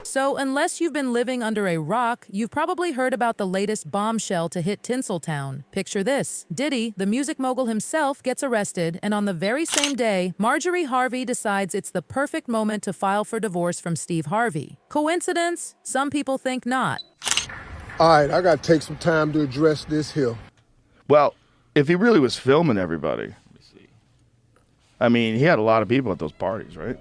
So unless you've been living under a rock, you've probably heard about the latest bombshell to hit Tinseltown. Picture this. Diddy, the music mogul himself, gets arrested, and on the very same day, Marjorie Harvey decides it's the perfect moment to file for divorce from Steve Harvey. Coincidence? Some people think not. All right, I gotta take some time to address this here. Well, if he really was filming everybody, I mean, he had a lot of people at those parties, right?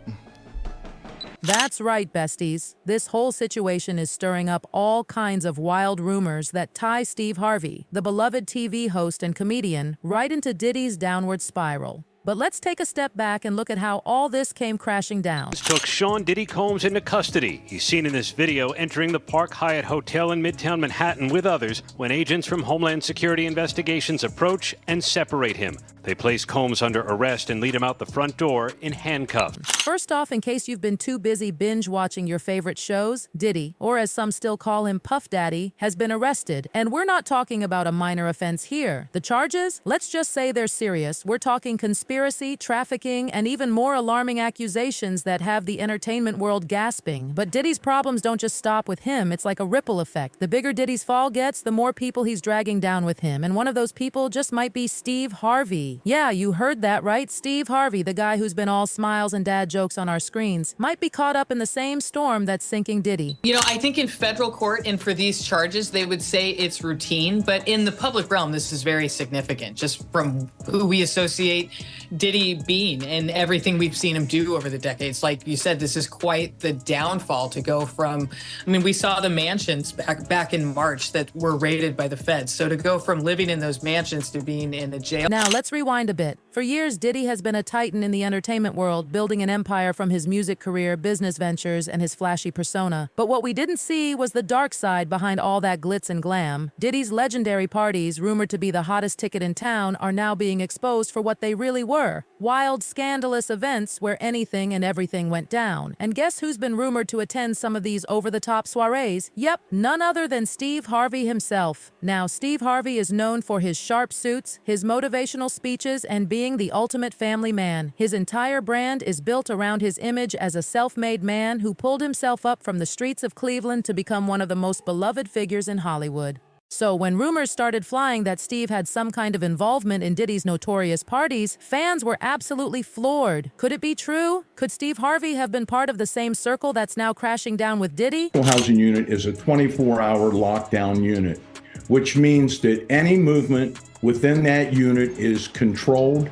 That's right, besties. This whole situation is stirring up all kinds of wild rumors that tie Steve Harvey, the beloved TV host and comedian, right into Diddy's downward spiral. But let's take a step back and look at how all this came crashing down. This took Sean Diddy Combs into custody. He's seen in this video entering the Park Hyatt Hotel in Midtown Manhattan with others when agents from Homeland Security Investigations approach and separate him. They place Combs under arrest and lead him out the front door in handcuffs. First off, in case you've been too busy binge-watching your favorite shows, Diddy, or as some still call him Puff Daddy, has been arrested. And we're not talking about a minor offense here. The charges? Let's just say they're serious. We're talking conspiracy, trafficking, and even more alarming accusations that have the entertainment world gasping. But Diddy's problems don't just stop with him. It's like a ripple effect. The bigger Diddy's fall gets, the more people he's dragging down with him. And one of those people just might be Steve Harvey. Yeah, you heard that right. Steve Harvey, the guy who's been all smiles and dad jokes on our screens, might be caught up in the same storm that's sinking Diddy. You know, I think in federal court and for these charges, they would say it's routine, but in the public realm, this is very significant, just from who we associate Diddy being and everything we've seen him do over the decades. Like you said, this is quite the downfall to go from, I mean, we saw the mansions back in March that were raided by the feds. So to go from living in those mansions to being in a jail. Now, let's rewind a bit. For years, Diddy has been a titan in the entertainment world, building an empire from his music career, business ventures, and his flashy persona. But what we didn't see was the dark side behind all that glitz and glam. Diddy's legendary parties, rumored to be the hottest ticket in town, are now being exposed for what they really were. Wild, scandalous events where anything and everything went down. And guess who's been rumored to attend some of these over-the-top soirees? Yep, none other than Steve Harvey himself. Now, Steve Harvey is known for his sharp suits, his motivational speeches, and being the ultimate family man. His entire brand is built around his image as a self-made man who pulled himself up from the streets of Cleveland to become one of the most beloved figures in Hollywood. So when rumors started flying that Steve had some kind of involvement in Diddy's notorious parties, fans were absolutely floored. Could it be true? Could Steve Harvey have been part of the same circle that's now crashing down with Diddy? The housing unit is a 24-hour lockdown unit, which means that any movement within that unit is controlled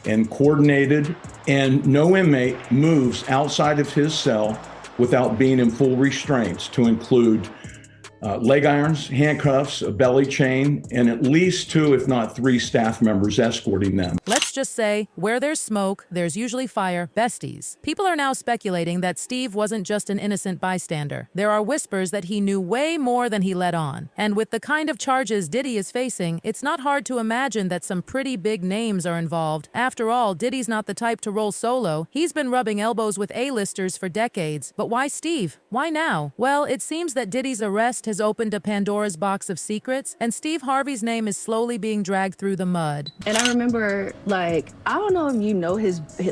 and coordinated, and no inmate moves outside of his cell without being in full restraints, to include leg irons, handcuffs, a belly chain, and at least 2, if not 3 staff members escorting them. Let's just say, where there's smoke, there's usually fire, besties. People are now speculating that Steve wasn't just an innocent bystander. There are whispers that he knew way more than he let on. And with the kind of charges Diddy is facing, it's not hard to imagine that some pretty big names are involved. After all, Diddy's not the type to roll solo. He's been rubbing elbows with A-listers for decades. But why Steve? Why now? Well, it seems that Diddy's arrest has opened a Pandora's box of secrets, and Steve Harvey's name is slowly being dragged through the mud. And I remember, like, I don't know if you know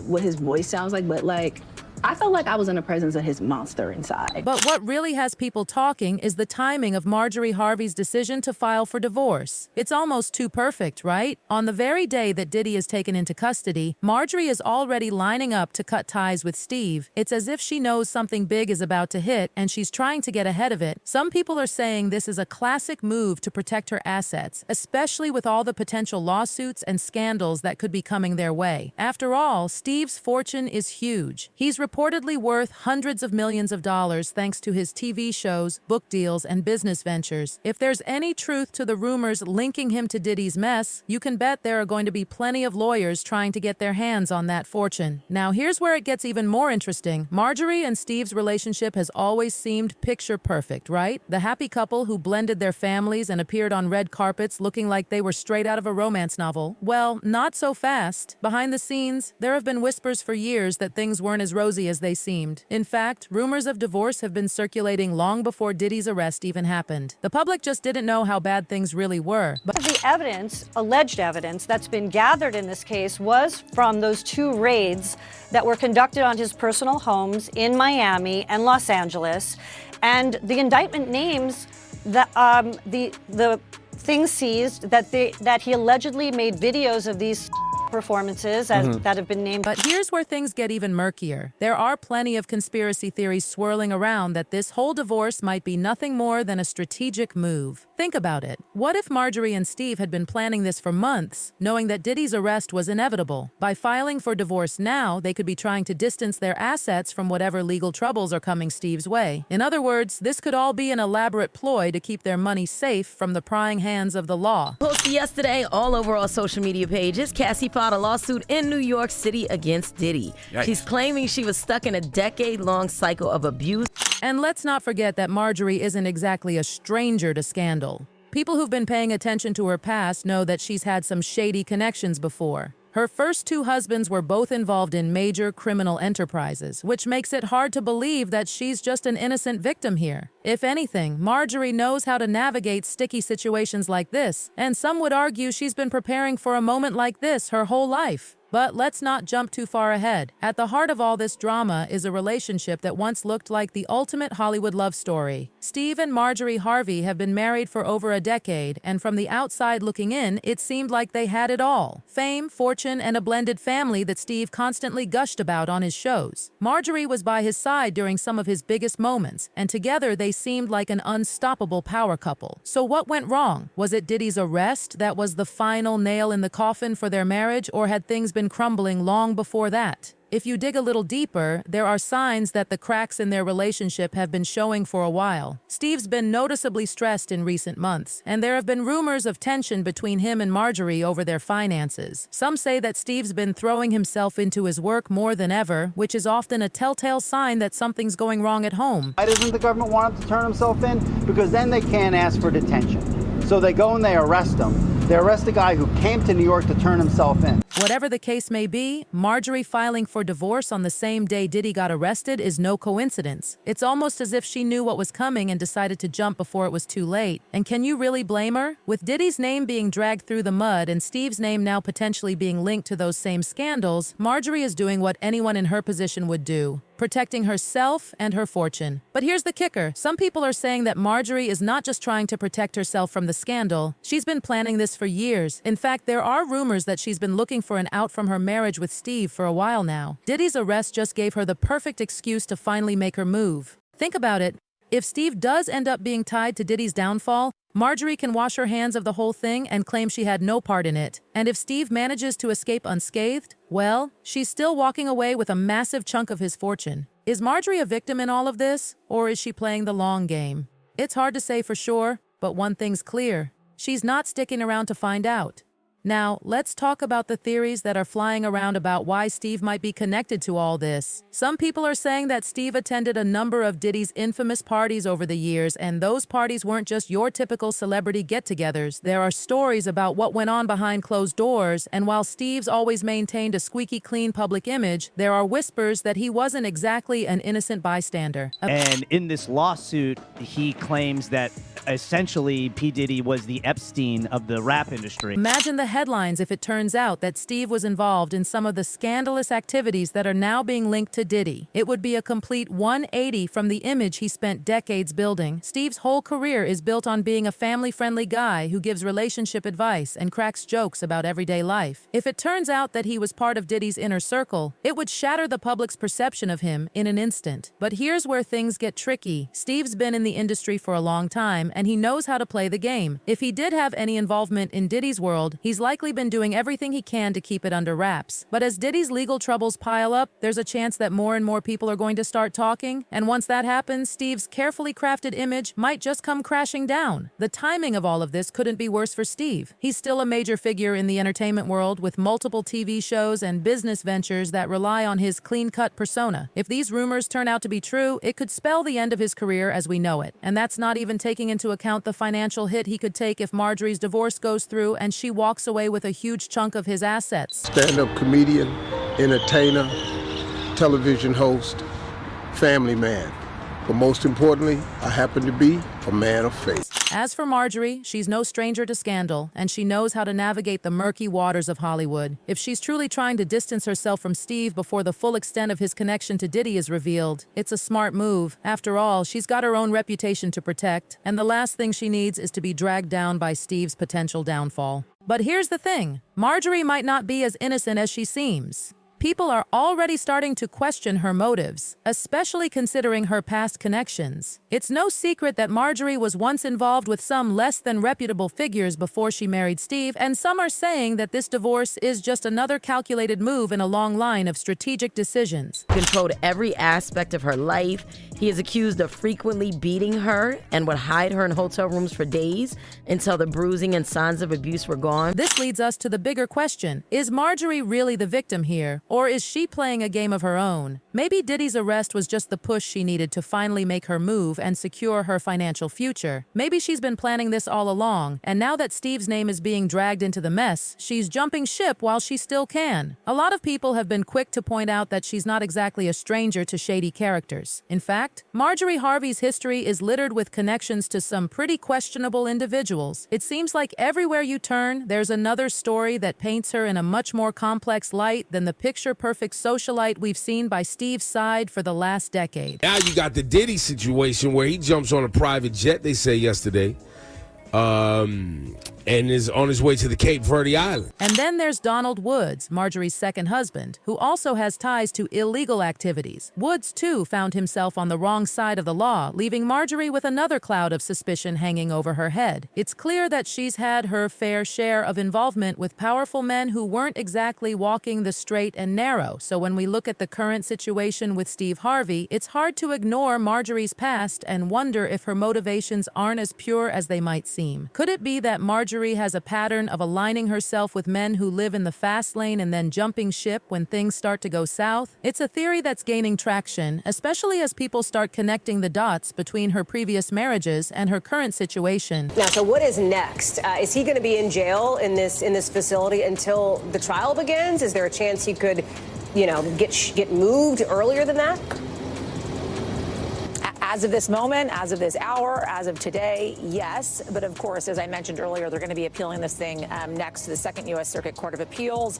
what his voice sounds like, but like, I felt like I was in the presence of his monster inside. But what really has people talking is the timing of Marjorie Harvey's decision to file for divorce. It's almost too perfect, right? On the very day that Diddy is taken into custody, Marjorie is already lining up to cut ties with Steve. It's as if she knows something big is about to hit, and she's trying to get ahead of it. Some people are saying this is a classic move to protect her assets, especially with all the potential lawsuits and scandals that could be coming their way. After all, Steve's fortune is huge. He's reportedly worth hundreds of millions of dollars thanks to his TV shows, book deals, and business ventures. If there's any truth to the rumors linking him to Diddy's mess, you can bet there are going to be plenty of lawyers trying to get their hands on that fortune. Now, here's where it gets even more interesting. Marjorie and Steve's relationship has always seemed picture perfect, right? The happy couple who blended their families and appeared on red carpets looking like they were straight out of a romance novel. Well, not so fast. Behind the scenes, there have been whispers for years that things weren't as rosy rosy as they seemed. In fact, rumors of divorce have been circulating long before Diddy's arrest even happened. The public just didn't know how bad things really were. But the evidence, alleged evidence, that's been gathered in this case was from those 2 raids that were conducted on his personal homes in Miami and Los Angeles. And the indictment names the things seized that he allegedly made videos of these performances that have been named. But here's where things get even murkier. There are plenty of conspiracy theories swirling around that this whole divorce might be nothing more than a strategic move. Think about it. What if Marjorie and Steve had been planning this for months, knowing that Diddy's arrest was inevitable? By filing for divorce now, they could be trying to distance their assets from whatever legal troubles are coming Steve's way. In other words, this could all be an elaborate ploy to keep their money safe from the prying hands of the law. Posted yesterday all over our social media pages, Cassie filed a lawsuit in New York City against Diddy. Yikes. She's claiming she was stuck in a decade-long cycle of abuse. And let's not forget that Marjorie isn't exactly a stranger to scandal. People who've been paying attention to her past know that she's had some shady connections before. Her first 2 husbands were both involved in major criminal enterprises, which makes it hard to believe that she's just an innocent victim here. If anything, Marjorie knows how to navigate sticky situations like this, and some would argue she's been preparing for a moment like this her whole life. But let's not jump too far ahead. At the heart of all this drama is a relationship that once looked like the ultimate Hollywood love story. Steve and Marjorie Harvey have been married for over a decade, and from the outside looking in, it seemed like they had it all. Fame, fortune, and a blended family that Steve constantly gushed about on his shows. Marjorie was by his side during some of his biggest moments, and together they seemed like an unstoppable power couple. So what went wrong? Was it Diddy's arrest that was the final nail in the coffin for their marriage, or had things been crumbling long before that? If you dig a little deeper, there are signs that the cracks in their relationship have been showing for a while. Steve's been noticeably stressed in recent months, and there have been rumors of tension between him and Marjorie over their finances. Some say that Steve's been throwing himself into his work more than ever, which is often a telltale sign that something's going wrong at home. Why doesn't the government want him to turn himself in? Because then they can't ask for detention. So they go and they arrest him. They arrest a guy who came to New York to turn himself in. Whatever the case may be, Marjorie filing for divorce on the same day Diddy got arrested is no coincidence. It's almost as if she knew what was coming and decided to jump before it was too late. And can you really blame her? With Diddy's name being dragged through the mud and Steve's name now potentially being linked to those same scandals, Marjorie is doing what anyone in her position would do: protecting herself and her fortune. But here's the kicker. Some people are saying that Marjorie is not just trying to protect herself from the scandal. She's been planning this for years. In fact, there are rumors that she's been looking for an out from her marriage with Steve for a while now. Diddy's arrest just gave her the perfect excuse to finally make her move. Think about it. If Steve does end up being tied to Diddy's downfall, Marjorie can wash her hands of the whole thing and claim she had no part in it. And if Steve manages to escape unscathed, well, she's still walking away with a massive chunk of his fortune. Is Marjorie a victim in all of this, or is she playing the long game? It's hard to say for sure, but one thing's clear: she's not sticking around to find out. Now, let's talk about the theories that are flying around about why Steve might be connected to all this. Some people are saying that Steve attended a number of Diddy's infamous parties over the years, and those parties weren't just your typical celebrity get-togethers. There are stories about what went on behind closed doors, and while Steve's always maintained a squeaky clean public image, there are whispers that he wasn't exactly an innocent bystander. And in this lawsuit, he claims that essentially P. Diddy was the Epstein of the rap industry. Imagine the headlines if it turns out that Steve was involved in some of the scandalous activities that are now being linked to Diddy. It would be a complete 180 from the image he spent decades building. Steve's whole career is built on being a family-friendly guy who gives relationship advice and cracks jokes about everyday life. If it turns out that he was part of Diddy's inner circle, it would shatter the public's perception of him in an instant. But here's where things get tricky. Steve's been in the industry for a long time, and he knows how to play the game. If he did have any involvement in Diddy's world, he's likely been doing everything he can to keep it under wraps. But as Diddy's legal troubles pile up, there's a chance that more and more people are going to start talking, and once that happens, Steve's carefully crafted image might just come crashing down. The timing of all of this couldn't be worse for Steve. He's still a major figure in the entertainment world with multiple TV shows and business ventures that rely on his clean-cut persona. If these rumors turn out to be true, it could spell the end of his career as we know it. And that's not even taking into account the financial hit he could take if Marjorie's divorce goes through and she walks away with a huge chunk of his assets. Stand-up comedian, entertainer, television host, family man. But most importantly, I happen to be a man of faith. As for Marjorie, she's no stranger to scandal, and she knows how to navigate the murky waters of Hollywood. If she's truly trying to distance herself from Steve before the full extent of his connection to Diddy is revealed, it's a smart move. After all, she's got her own reputation to protect, and the last thing she needs is to be dragged down by Steve's potential downfall. But here's the thing, Marjorie might not be as innocent as she seems. People are already starting to question her motives, especially considering her past connections. It's no secret that Marjorie was once involved with some less than reputable figures before she married Steve, and some are saying that this divorce is just another calculated move in a long line of strategic decisions. Controlled every aspect of her life. He is accused of frequently beating her and would hide her in hotel rooms for days until the bruising and signs of abuse were gone. This leads us to the bigger question. Is Marjorie really the victim here, or is she playing a game of her own? Maybe Diddy's arrest was just the push she needed to finally make her move and secure her financial future. Maybe she's been planning this all along, and now that Steve's name is being dragged into the mess, she's jumping ship while she still can. A lot of people have been quick to point out that she's not exactly a stranger to shady characters. In fact, Marjorie Harvey's history is littered with connections to some pretty questionable individuals. It seems like everywhere you turn, there's another story that paints her in a much more complex light than the picture-perfect socialite we've seen by Steve's side for the last decade. Now you got the Diddy situation where he jumps on a private jet, they say yesterday, and is on his way to the Cape Verde Island. And then there's Donald Woods, Marjorie's second husband, who also has ties to illegal activities. Woods, too, found himself on the wrong side of the law, leaving Marjorie with another cloud of suspicion hanging over her head. It's clear that she's had her fair share of involvement with powerful men who weren't exactly walking the straight and narrow. So when we look at the current situation with Steve Harvey, it's hard to ignore Marjorie's past and wonder if her motivations aren't as pure as they might seem. Could it be that Marjorie has a pattern of aligning herself with men who live in the fast lane and then jumping ship when things start to go south? It's a theory that's gaining traction, especially as people start connecting the dots between her previous marriages and her current situation. Now, so what is next? Is he going to be in jail in this facility until the trial begins? Is there a chance he could, get moved earlier than that? As of this moment, as of this hour, as of today, yes. But of course, as I mentioned earlier, they're going to be appealing this thing next to the Second U.S. Circuit Court of Appeals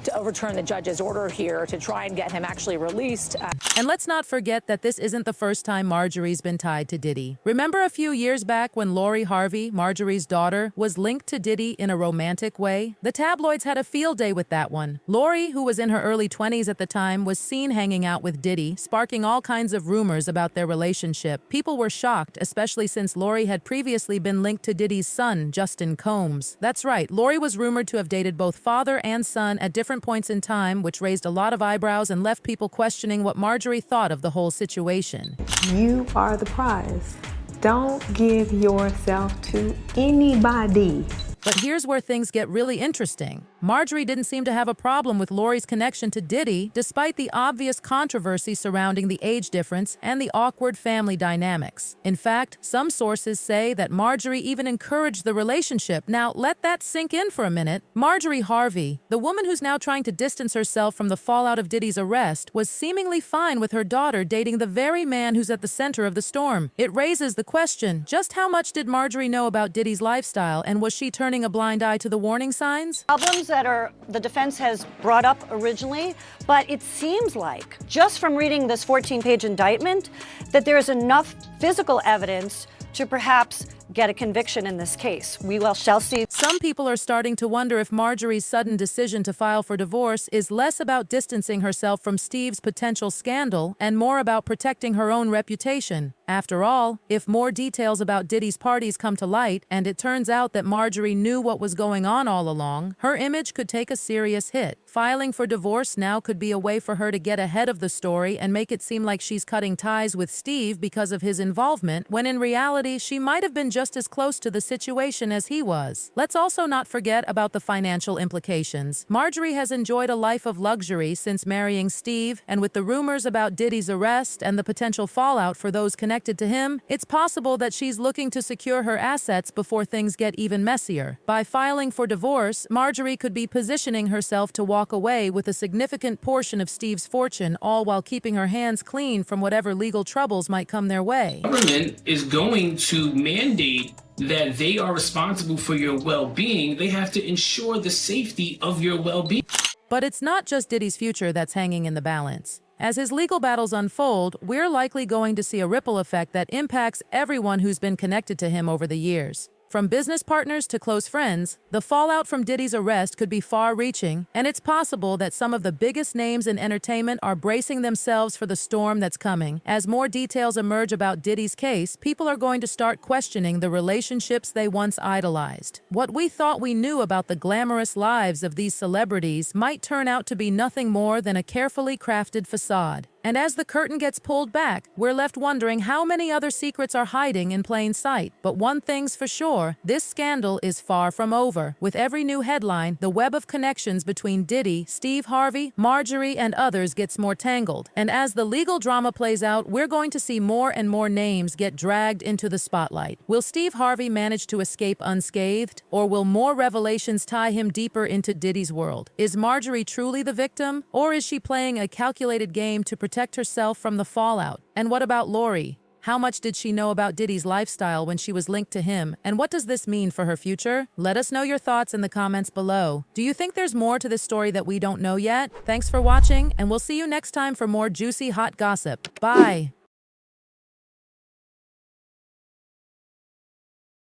to overturn the judge's order here to try and get him actually released. And let's not forget that this isn't the first time Marjorie's been tied to Diddy. Remember a few years back when Lori Harvey, Marjorie's daughter, was linked to Diddy in a romantic way? The tabloids had a field day with that one. Lori, who was in her early 20s at the time, was seen hanging out with Diddy, sparking all kinds of rumors about their relationship. People were shocked, especially since Lori had previously been linked to Diddy's son, Justin Combs. That's right, Lori was rumored to have dated both father and son at different points in time, which raised a lot of eyebrows and left people questioning what Marjorie thought of the whole situation. You are the prize. Don't give yourself to anybody. But here's where things get really interesting. Marjorie didn't seem to have a problem with Lori's connection to Diddy, despite the obvious controversy surrounding the age difference and the awkward family dynamics. In fact, some sources say that Marjorie even encouraged the relationship. Now, let that sink in for a minute. Marjorie Harvey, the woman who's now trying to distance herself from the fallout of Diddy's arrest, was seemingly fine with her daughter dating the very man who's at the center of the storm. It raises the question, just how much did Marjorie know about Diddy's lifestyle, and was she turning a blind eye to the warning signs? Problems that the defense has brought up originally, but it seems like, just from reading this 14-page indictment, that there is enough physical evidence to perhaps get a conviction in this case. We shall see. Some people are starting to wonder if Marjorie's sudden decision to file for divorce is less about distancing herself from Steve's potential scandal and more about protecting her own reputation. After all, if more details about Diddy's parties come to light and it turns out that Marjorie knew what was going on all along, her image could take a serious hit. Filing for divorce now could be a way for her to get ahead of the story and make it seem like she's cutting ties with Steve because of his involvement, when in reality she might have been just as close to the situation as he was. Let's also not forget about the financial implications. Marjorie has enjoyed a life of luxury since marrying Steve, and with the rumors about Diddy's arrest and the potential fallout for those connected to him, it's possible that she's looking to secure her assets before things get even messier. By filing for divorce, Marjorie could be positioning herself to walk away with a significant portion of Steve's fortune, all while keeping her hands clean from whatever legal troubles might come their way. The government is going to mandate that they are responsible for your well-being. They have to ensure the safety of your well-being. But it's not just Diddy's future that's hanging in the balance. As his legal battles unfold, we're likely going to see a ripple effect that impacts everyone who's been connected to him over the years. From business partners to close friends, the fallout from Diddy's arrest could be far-reaching, and it's possible that some of the biggest names in entertainment are bracing themselves for the storm that's coming. As more details emerge about Diddy's case, people are going to start questioning the relationships they once idolized. What we thought we knew about the glamorous lives of these celebrities might turn out to be nothing more than a carefully crafted facade. And as the curtain gets pulled back, we're left wondering how many other secrets are hiding in plain sight. But one thing's for sure, this scandal is far from over. With every new headline, the web of connections between Diddy, Steve Harvey, Marjorie, and others gets more tangled. And as the legal drama plays out, we're going to see more and more names get dragged into the spotlight. Will Steve Harvey manage to escape unscathed? Or will more revelations tie him deeper into Diddy's world? Is Marjorie truly the victim? Or is she playing a calculated game to protect herself from the fallout? And what about Lori? How much did she know about Diddy's lifestyle when she was linked to him? And what does this mean for her future? Let us know your thoughts in the comments below. Do you think there's more to this story that we don't know yet? Thanks for watching, and we'll see you next time for more juicy hot gossip. Bye!